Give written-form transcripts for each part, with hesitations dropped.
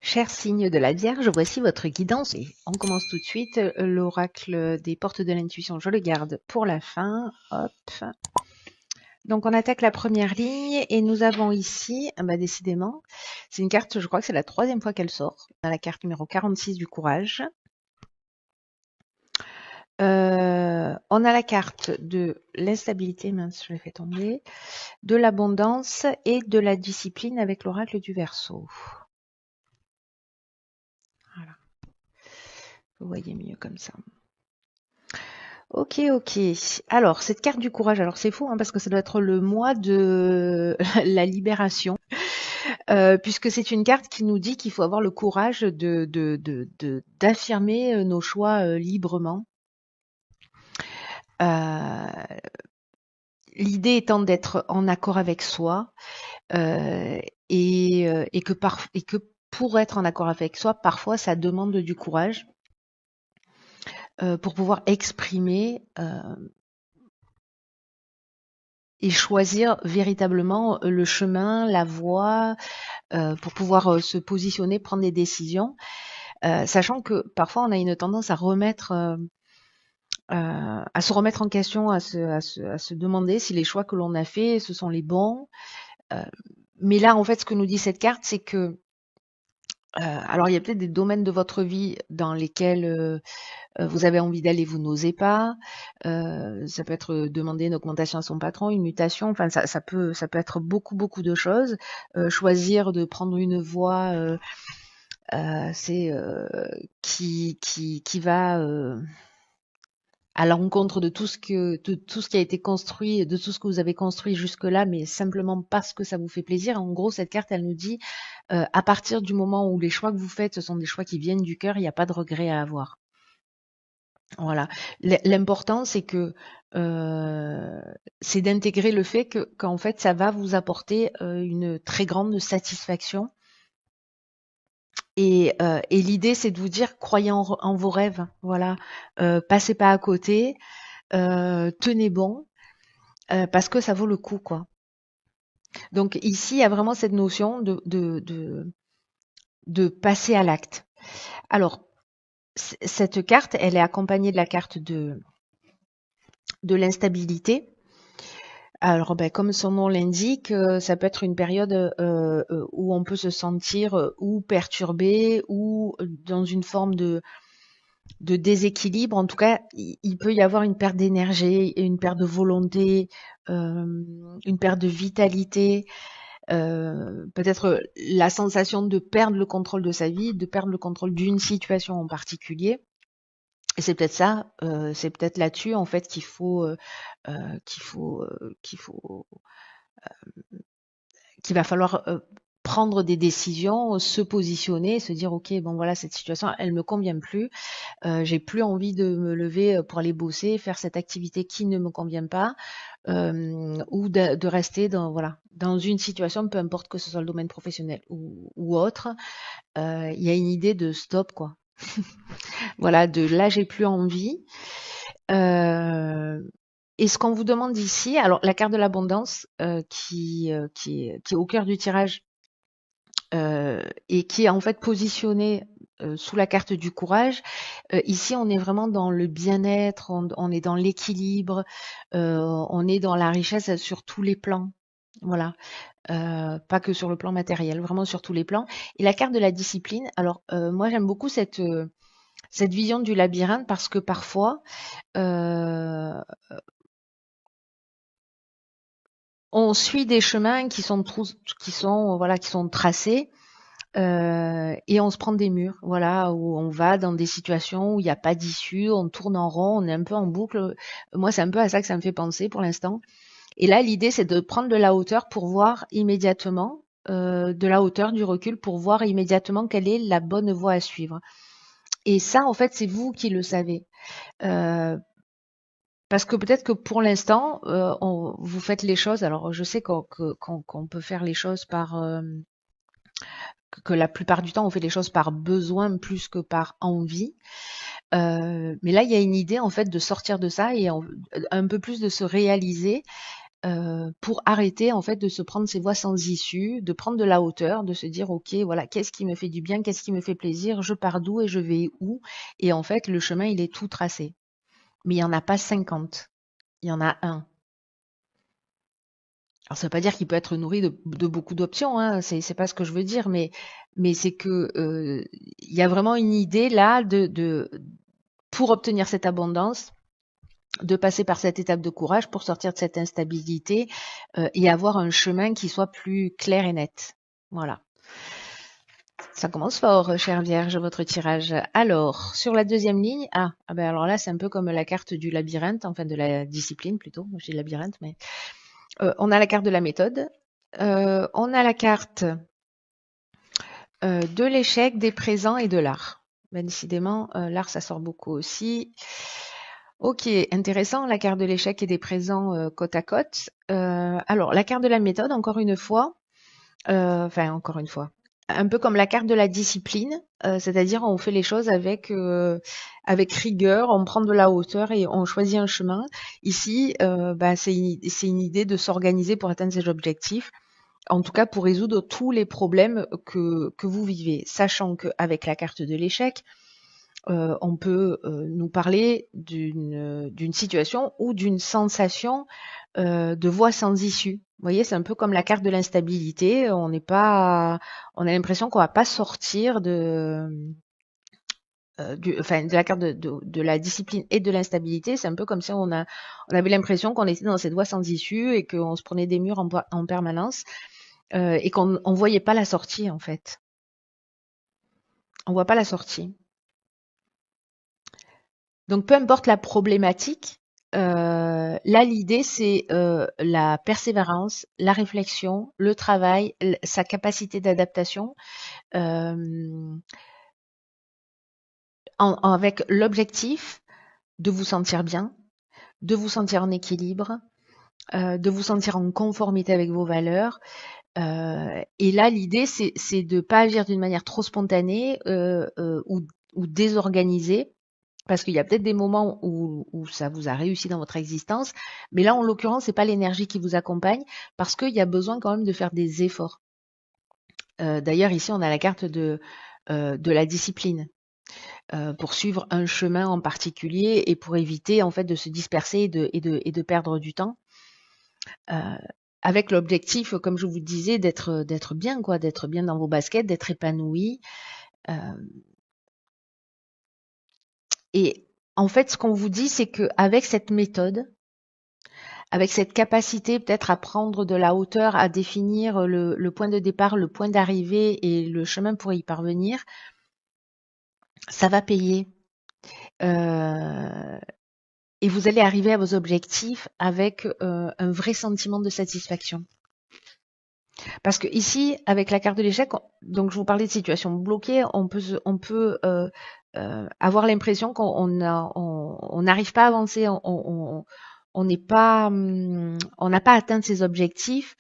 Cher signe de la Vierge, voici votre guidance. Et on commence tout de suite. L'oracle des portes de l'intuition, je le garde pour la fin. Hop. Donc on attaque la première ligne et nous avons ici, décidément, c'est une carte, je crois que c'est la troisième fois qu'elle sort. On a la carte numéro 46 du courage. On a la carte de l'instabilité, mince, je l'ai fait tomber, de l'abondance et de la discipline avec l'oracle du Verseau. Voilà. Vous voyez mieux comme ça. Ok, ok. Alors, cette carte du courage, alors c'est fou, parce que ça doit être le mois de la libération, puisque c'est une carte qui nous dit qu'il faut avoir le courage d'affirmer nos choix librement. L'idée étant d'être en accord avec soi, et que pour être en accord avec soi, parfois ça demande du courage pour pouvoir exprimer et choisir véritablement le chemin, la voie, pour pouvoir se positionner, prendre des décisions, sachant que parfois on a une tendance à se remettre en question, à se demander si les choix que l'on a faits, ce sont les bons. Mais là, en fait, ce que nous dit cette carte, c'est que alors il y a peut-être des domaines de votre vie dans lesquels vous avez envie d'aller, vous n'osez pas. Ça peut être demander une augmentation à son patron, une mutation. Enfin, ça peut être beaucoup de choses. Choisir de prendre une voie, c'est qui va à l'encontre de tout ce qui a été construit, de tout ce que vous avez construit jusque-là, mais simplement parce que ça vous fait plaisir. En gros, cette carte, elle nous dit à partir du moment où les choix que vous faites, ce sont des choix qui viennent du cœur, il n'y a pas de regret à avoir. Voilà. L'important, c'est que c'est d'intégrer le fait qu'en fait, ça va vous apporter une très grande satisfaction. Et l'idée, c'est de vous dire, croyez en vos rêves. Voilà. Passez pas à côté. Tenez bon. Parce que ça vaut le coup, quoi. Donc ici, il y a vraiment cette notion de passer à l'acte. Alors, cette carte, elle est accompagnée de la carte de l'instabilité. Alors, comme son nom l'indique, ça peut être une période où on peut se sentir ou perturbé ou dans une forme de déséquilibre. En tout cas, il peut y avoir une perte d'énergie, une perte de volonté, une perte de vitalité, peut-être la sensation de perdre le contrôle de sa vie, de perdre le contrôle d'une situation en particulier. Et c'est peut-être ça, c'est peut-être là-dessus en fait qu'il faut qu'il va falloir prendre des décisions, se positionner, se dire ok, bon voilà, cette situation elle me convient plus, j'ai plus envie de me lever pour aller bosser, faire cette activité qui ne me convient pas, ou de rester dans une situation, peu importe que ce soit le domaine professionnel ou autre, il y a une idée de stop, quoi. Voilà, de là j'ai plus envie. Et ce qu'on vous demande ici, alors la carte de l'abondance qui est au cœur du tirage et qui est en fait positionnée sous la carte du courage. Ici, on est vraiment dans le bien-être, on est dans l'équilibre, on est dans la richesse sur tous les plans. Voilà, pas que sur le plan matériel, vraiment sur tous les plans. Et la carte de la discipline, alors moi j'aime beaucoup cette vision du labyrinthe parce que parfois on suit des chemins qui sont tracés. Et on se prend des murs, voilà, où on va dans des situations où il n'y a pas d'issue, on tourne en rond, on est un peu en boucle. Moi, c'est un peu à ça que ça me fait penser pour l'instant. Et là, l'idée, c'est de prendre de la hauteur pour voir immédiatement, de la hauteur, du recul, pour voir immédiatement quelle est la bonne voie à suivre. Et ça, en fait, c'est vous qui le savez. Parce que peut-être que pour l'instant, vous faites les choses. Alors, je sais qu'on peut faire les choses que la plupart du temps, on fait les choses par besoin plus que par envie. Mais là, il y a une idée en fait de sortir de ça et un peu plus de se réaliser pour arrêter en fait de se prendre ces voies sans issue, de prendre de la hauteur, de se dire ok voilà qu'est-ce qui me fait du bien, qu'est-ce qui me fait plaisir, je pars d'où et je vais où, et en fait le chemin il est tout tracé. Mais il n'y en a pas 50, il y en a un. Alors ça veut pas dire qu'il peut être nourri de beaucoup d'options, hein, c'est pas ce que je veux dire, mais c'est que il y a vraiment une idée là de pour obtenir cette abondance, de passer par cette étape de courage pour sortir de cette instabilité et avoir un chemin qui soit plus clair et net. Voilà. Ça commence fort, chère Vierge, votre tirage. Alors, sur la deuxième ligne, ben alors là, c'est un peu comme la carte du labyrinthe, enfin de la discipline plutôt. Je dis labyrinthe, mais on a la carte de la méthode. On a la carte de l'échec, des présents et de l'art. Ben, décidément, l'art, ça sort beaucoup aussi. Ok, intéressant, la carte de l'échec et des présents côte à côte. Alors, la carte de la méthode, encore une fois, encore une fois, un peu comme la carte de la discipline, c'est-à-dire on fait les choses avec rigueur, on prend de la hauteur et on choisit un chemin. Ici, c'est une idée de s'organiser pour atteindre ses objectifs, en tout cas pour résoudre tous les problèmes que vous vivez, sachant qu'avec la carte de l'échec, on peut nous parler d'une situation ou d'une sensation de voie sans issue. Vous voyez, c'est un peu comme la carte de l'instabilité. On a l'impression qu'on va pas sortir de la carte de la discipline et de l'instabilité. C'est un peu comme si on avait l'impression qu'on était dans cette voie sans issue et qu'on se prenait des murs en permanence et qu'on on voyait pas la sortie en fait. On voit pas la sortie. Donc peu importe la problématique, là l'idée c'est la persévérance, la réflexion, le travail, sa capacité d'adaptation, euh, avec l'objectif de vous sentir bien, de vous sentir en équilibre, de vous sentir en conformité avec vos valeurs. Et là l'idée c'est de pas agir d'une manière trop spontanée ou désorganisée. Parce qu'il y a peut-être des moments où ça vous a réussi dans votre existence, mais là, en l'occurrence, c'est pas l'énergie qui vous accompagne, parce qu'il y a besoin quand même de faire des efforts. D'ailleurs, ici, on a la carte de la discipline pour suivre un chemin en particulier et pour éviter en fait de se disperser et de perdre du temps. Avec l'objectif, comme je vous disais, d'être bien, quoi, d'être bien dans vos baskets, d'être épanoui. Et en fait, ce qu'on vous dit, c'est qu'avec cette méthode, avec cette capacité peut-être à prendre de la hauteur, à définir le point de départ, le point d'arrivée et le chemin pour y parvenir, ça va payer. Euh, et vous allez arriver à vos objectifs avec un vrai sentiment de satisfaction. Parce que ici, avec la carte de l'échec, donc je vous parlais de situation bloquée, on peut avoir l'impression qu'on n'arrive pas à avancer, on n'est pas, on n'a pas atteint ses objectifs,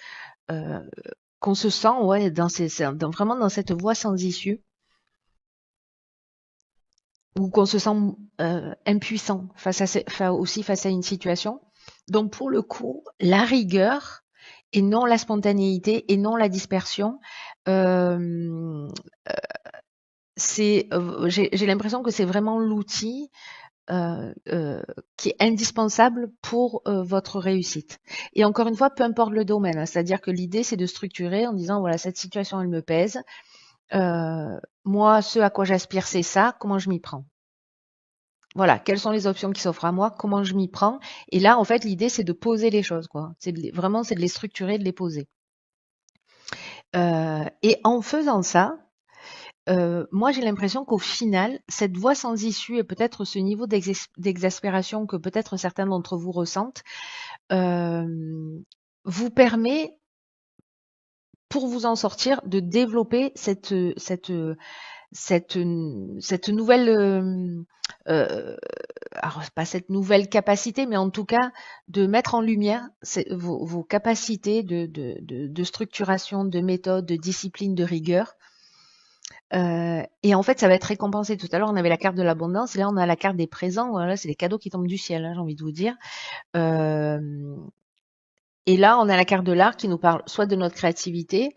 qu'on se sent ouais vraiment dans cette voie sans issue, ou qu'on se sent impuissant face à une situation. Donc pour le coup, la rigueur et non la spontanéité et non la dispersion, euh, j'ai l'impression que c'est vraiment l'outil qui est indispensable pour votre réussite. Et encore une fois, peu importe le domaine, hein, c'est-à-dire que l'idée c'est de structurer en disant voilà, cette situation elle me pèse, moi ce à quoi j'aspire c'est ça, comment je m'y prends. Voilà, quelles sont les options qui s'offrent à moi, comment je m'y prends. Et là en fait l'idée c'est de poser les choses, quoi. Vraiment c'est de les structurer, de les poser. Et en faisant ça, moi, j'ai l'impression qu'au final, cette voie sans issue et peut-être ce niveau d'exaspération que peut-être certains d'entre vous ressentent, vous permet, pour vous en sortir, de développer cette nouvelle, alors pas cette nouvelle capacité, mais en tout cas de mettre en lumière vos capacités de structuration, de méthode, de discipline, de rigueur. Et en fait, ça va être récompensé. Tout à l'heure, on avait la carte de l'abondance, et là, on a la carte des présents. Voilà, c'est les cadeaux qui tombent du ciel, hein, j'ai envie de vous dire. Euh, Et là, on a la carte de l'art qui nous parle soit de notre créativité,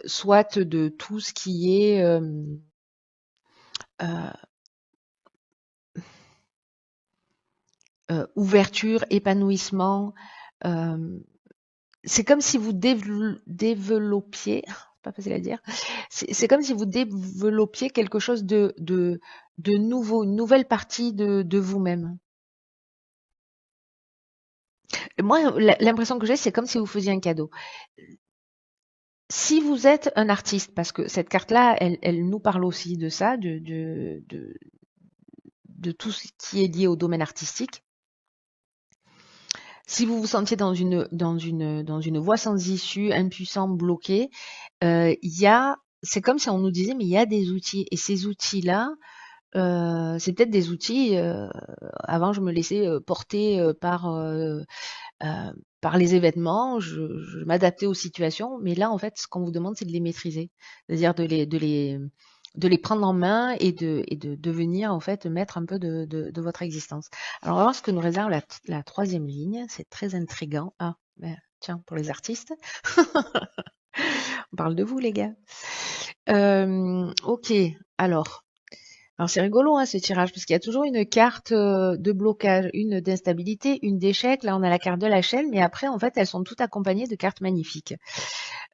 soit de tout ce qui est euh, ouverture, épanouissement. euh, c'est comme si vous développiez, c'est pas facile à dire, c'est comme si vous développiez quelque chose de nouveau, une nouvelle partie de vous-même. Moi, l'impression que j'ai, c'est comme si vous faisiez un cadeau. Si vous êtes un artiste, parce que cette carte-là, elle nous parle aussi de ça, de tout ce qui est lié au domaine artistique. Si vous vous sentiez dans une voie sans issue, impuissant, bloqué, c'est comme si on nous disait, mais il y a des outils. Et ces outils-là, c'est peut-être des outils, avant je me laissais porter par les événements, je m'adaptais aux situations, mais là, en fait, ce qu'on vous demande, c'est de les maîtriser, c'est-à-dire de les prendre en main et de devenir, en fait, maître un peu de votre existence. Alors, on va voir ce que nous réserve la troisième ligne, c'est très intriguant. Ah, ben, tiens, pour les artistes, on parle de vous, les gars. Ok, alors c'est rigolo hein, ce tirage parce qu'il y a toujours une carte de blocage, une d'instabilité, une d'échec. Là on a la carte de la chaîne, mais après en fait elles sont toutes accompagnées de cartes magnifiques.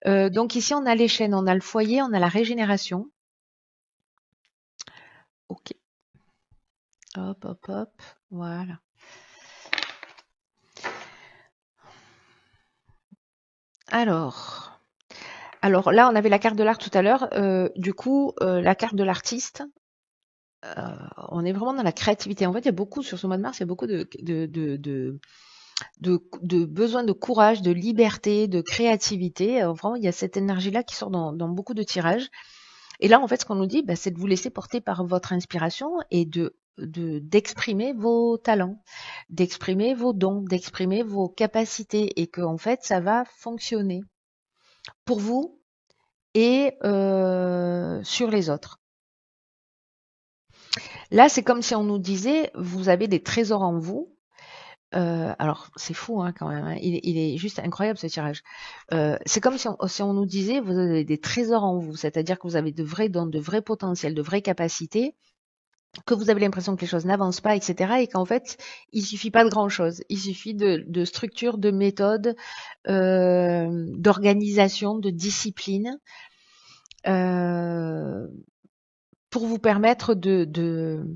Donc ici on a les chaînes, on a le foyer, on a la régénération. Ok, hop hop hop, voilà. Alors, alors là on avait la carte de l'art tout à l'heure. Du coup la carte de l'artiste. On est vraiment dans la créativité. En fait, il y a beaucoup sur ce mois de mars, il y a beaucoup de besoin de courage, de liberté, de créativité. Vraiment, il y a cette énergie-là qui sort dans beaucoup de tirages. Et là, en fait, ce qu'on nous dit, bah, c'est de vous laisser porter par votre inspiration et d'exprimer vos talents, d'exprimer vos dons, d'exprimer vos capacités et que, en fait, ça va fonctionner pour vous et sur les autres. Là, c'est comme si on nous disait, vous avez des trésors en vous. Alors, c'est fou hein, quand même. Hein. Il est juste incroyable ce tirage. C'est comme si on nous disait, vous avez des trésors en vous, c'est-à-dire que vous avez de vrais dons, de vrais potentiels, de vraies capacités, que vous avez l'impression que les choses n'avancent pas, etc. Et qu'en fait, il suffit pas de grand-chose. Il suffit de structure, de méthode, d'organisation, de discipline, euh, pour vous permettre de, de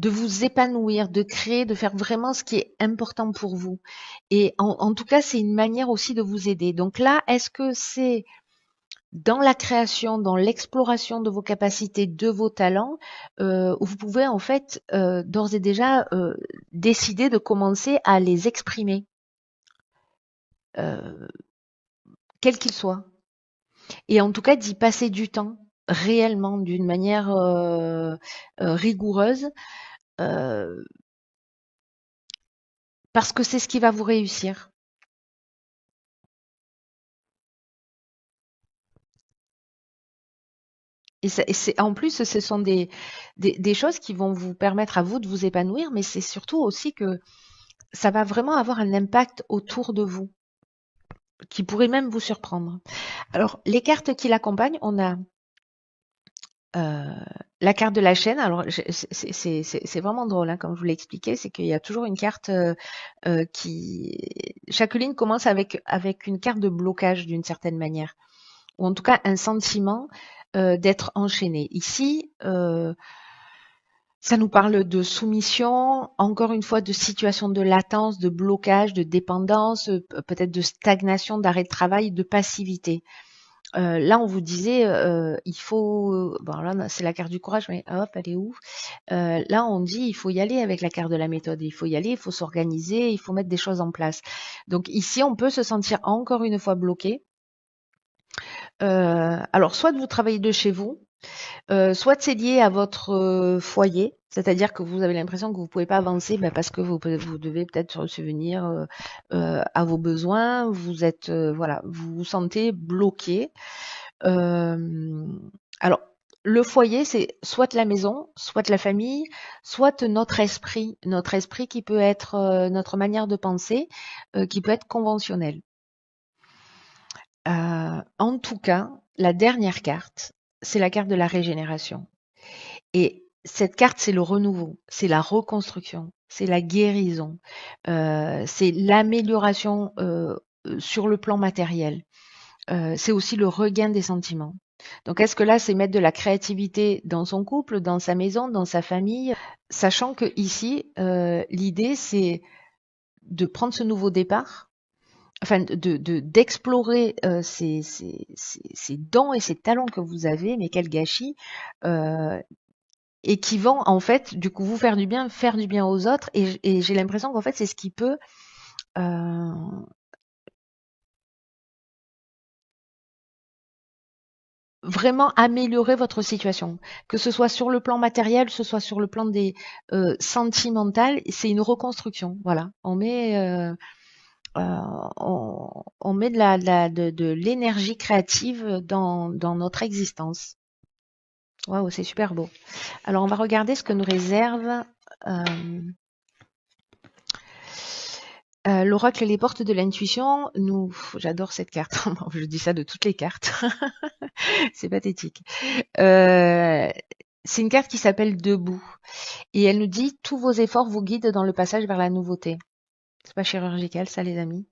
vous épanouir, de créer, de faire vraiment ce qui est important pour vous. Et en tout cas, c'est une manière aussi de vous aider. Donc là, est-ce que c'est dans la création, dans l'exploration de vos capacités, de vos talents, où vous pouvez en fait d'ores et déjà décider de commencer à les exprimer, euh, quels qu'ils soient. Et en tout cas, d'y passer du temps réellement, d'une manière rigoureuse, euh, parce que c'est ce qui va vous réussir. En plus, ce sont des choses qui vont vous permettre à vous de vous épanouir, mais c'est surtout aussi que ça va vraiment avoir un impact autour de vous, qui pourrait même vous surprendre. Alors, les cartes qui l'accompagnent, on a euh, la carte de la chaîne. Alors, c'est vraiment drôle, hein, comme je vous l'ai expliqué, c'est qu'il y a toujours une carte qui... Chaque ligne commence avec une carte de blocage d'une certaine manière, ou en tout cas un sentiment d'être enchaîné. Ici, ça nous parle de soumission, encore une fois de situation de latence, de blocage, de dépendance, peut-être de stagnation, d'arrêt de travail, de passivité. Là, on vous disait, il faut... Bon, là, c'est la carte du courage, mais hop, elle est où? Là, on dit, il faut y aller avec la carte de la méthode. Il faut y aller, il faut s'organiser, il faut mettre des choses en place. Donc ici, on peut se sentir encore une fois bloqué. Alors, soit de vous travailler de chez vous, soit c'est lié à votre foyer, c'est-à-dire que vous avez l'impression que vous pouvez pas avancer parce que vous devez peut-être subvenir à vos besoins, vous êtes voilà, vous vous sentez bloqué. Euh, alors le foyer, c'est soit la maison, soit la famille, soit notre esprit qui peut être notre manière de penser, qui peut être conventionnelle. En tout cas, la dernière carte, c'est la carte de la régénération. Et cette carte, c'est le renouveau, c'est la reconstruction, c'est la guérison, c'est l'amélioration sur le plan matériel. C'est aussi le regain des sentiments. Donc est-ce que là, c'est mettre de la créativité dans son couple, dans sa maison, dans sa famille, sachant que ici, l'idée, c'est de prendre ce nouveau départ, enfin d'explorer ces dons et ces talents que vous avez, mais quel gâchis, et qui vont en fait, du coup, vous faire du bien aux autres, et j'ai l'impression qu'en fait, c'est ce qui peut euh, vraiment améliorer votre situation, que ce soit sur le plan matériel, que ce soit sur le plan des sentimental, c'est une reconstruction. Voilà, on met de l'énergie créative dans notre existence. Waouh, c'est super beau. Alors, on va regarder ce que nous réserve l'oracle Les Portes de l'intuition. J'adore cette carte. Je dis ça de toutes les cartes. C'est pathétique. C'est une carte qui s'appelle Debout. Et elle nous dit, tous vos efforts vous guident dans le passage vers la nouveauté. C'est pas chirurgical, ça, les amis.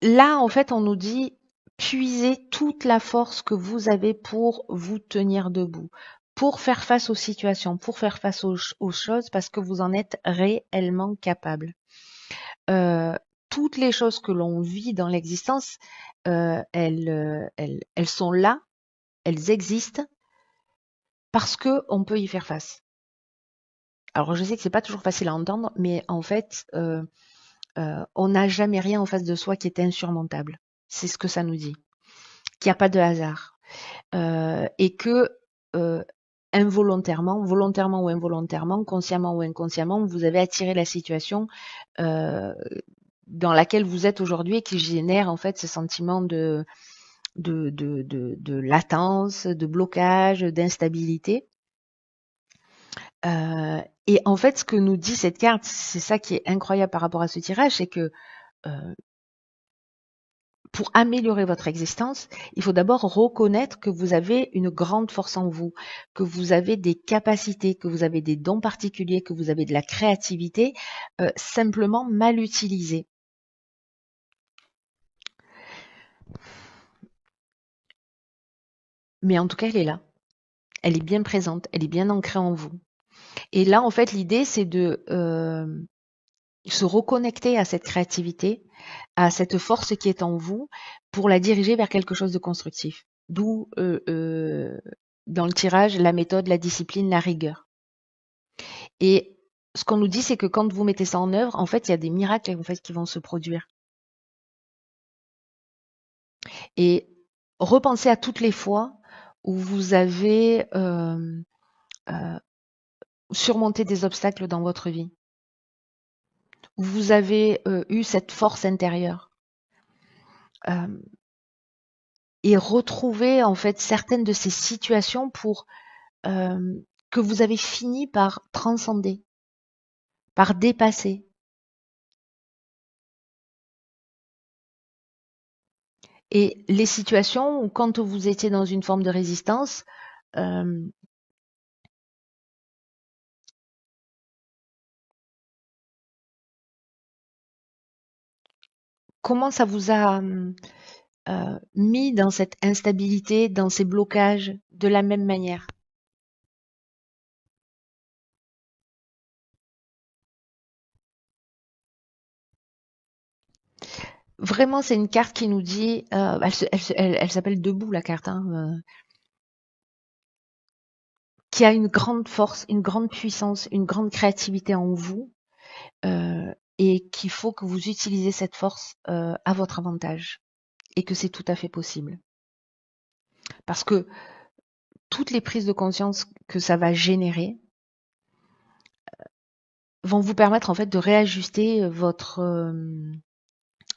Là, en fait, on nous dit, puisez toute la force que vous avez pour vous tenir debout, pour faire face aux situations, pour faire face aux choses, parce que vous en êtes réellement capable. Toutes les choses que l'on vit dans l'existence, elles sont là, elles existent, parce que on peut y faire face. Alors je sais que c'est pas toujours facile à entendre, mais en fait, on n'a jamais rien en face de soi qui est insurmontable. C'est ce que ça nous dit. Qu'il n'y a pas de hasard. Et que involontairement, volontairement ou involontairement, consciemment ou inconsciemment, vous avez attiré la situation dans laquelle vous êtes aujourd'hui et qui génère en fait ce sentiment de latence, de blocage, d'instabilité. Et en fait, ce que nous dit cette carte, c'est ça qui est incroyable par rapport à ce tirage, c'est que pour améliorer votre existence, il faut d'abord reconnaître que vous avez une grande force en vous, que vous avez des capacités, que vous avez des dons particuliers, que vous avez de la créativité, simplement mal utilisée. Mais en tout cas, elle est là. Elle est bien présente, elle est bien ancrée en vous. Et là, en fait, l'idée, c'est de se reconnecter à cette créativité, à cette force qui est en vous, pour la diriger vers quelque chose de constructif. D'où, dans le tirage, la méthode, la discipline, la rigueur. Et ce qu'on nous dit, c'est que quand vous mettez ça en œuvre, en fait, il y a des miracles en fait, qui vont se produire. Et repensez à toutes les fois où vous avez surmonté des obstacles dans votre vie, où vous avez eu cette force intérieure. Et retrouver en fait certaines de ces situations pour que vous avez fini par transcender, par dépasser. Et les situations où quand vous étiez dans une forme de résistance, comment ça vous a mis dans cette instabilité, dans ces blocages de la même manière? Vraiment, c'est une carte qui nous dit, elle s'appelle Debout la carte, hein, qui a une grande force, une grande puissance, une grande créativité en vous, et qu'il faut que vous utilisiez cette force à votre avantage, et que c'est tout à fait possible. Parce que toutes les prises de conscience que ça va générer vont vous permettre en fait de réajuster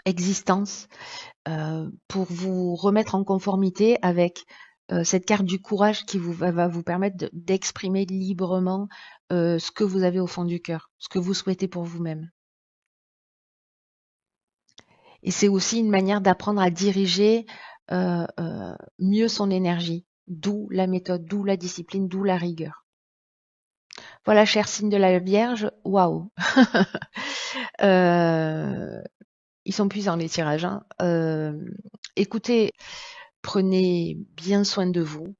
existence, pour vous remettre en conformité avec cette carte du courage qui va vous permettre d'exprimer librement ce que vous avez au fond du cœur, ce que vous souhaitez pour vous-même. Et c'est aussi une manière d'apprendre à diriger mieux son énergie, d'où la méthode, d'où la discipline, d'où la rigueur. Voilà, cher signe de la Vierge, waouh. Ils sont puissants les tirages, hein. Écoutez, prenez bien soin de vous.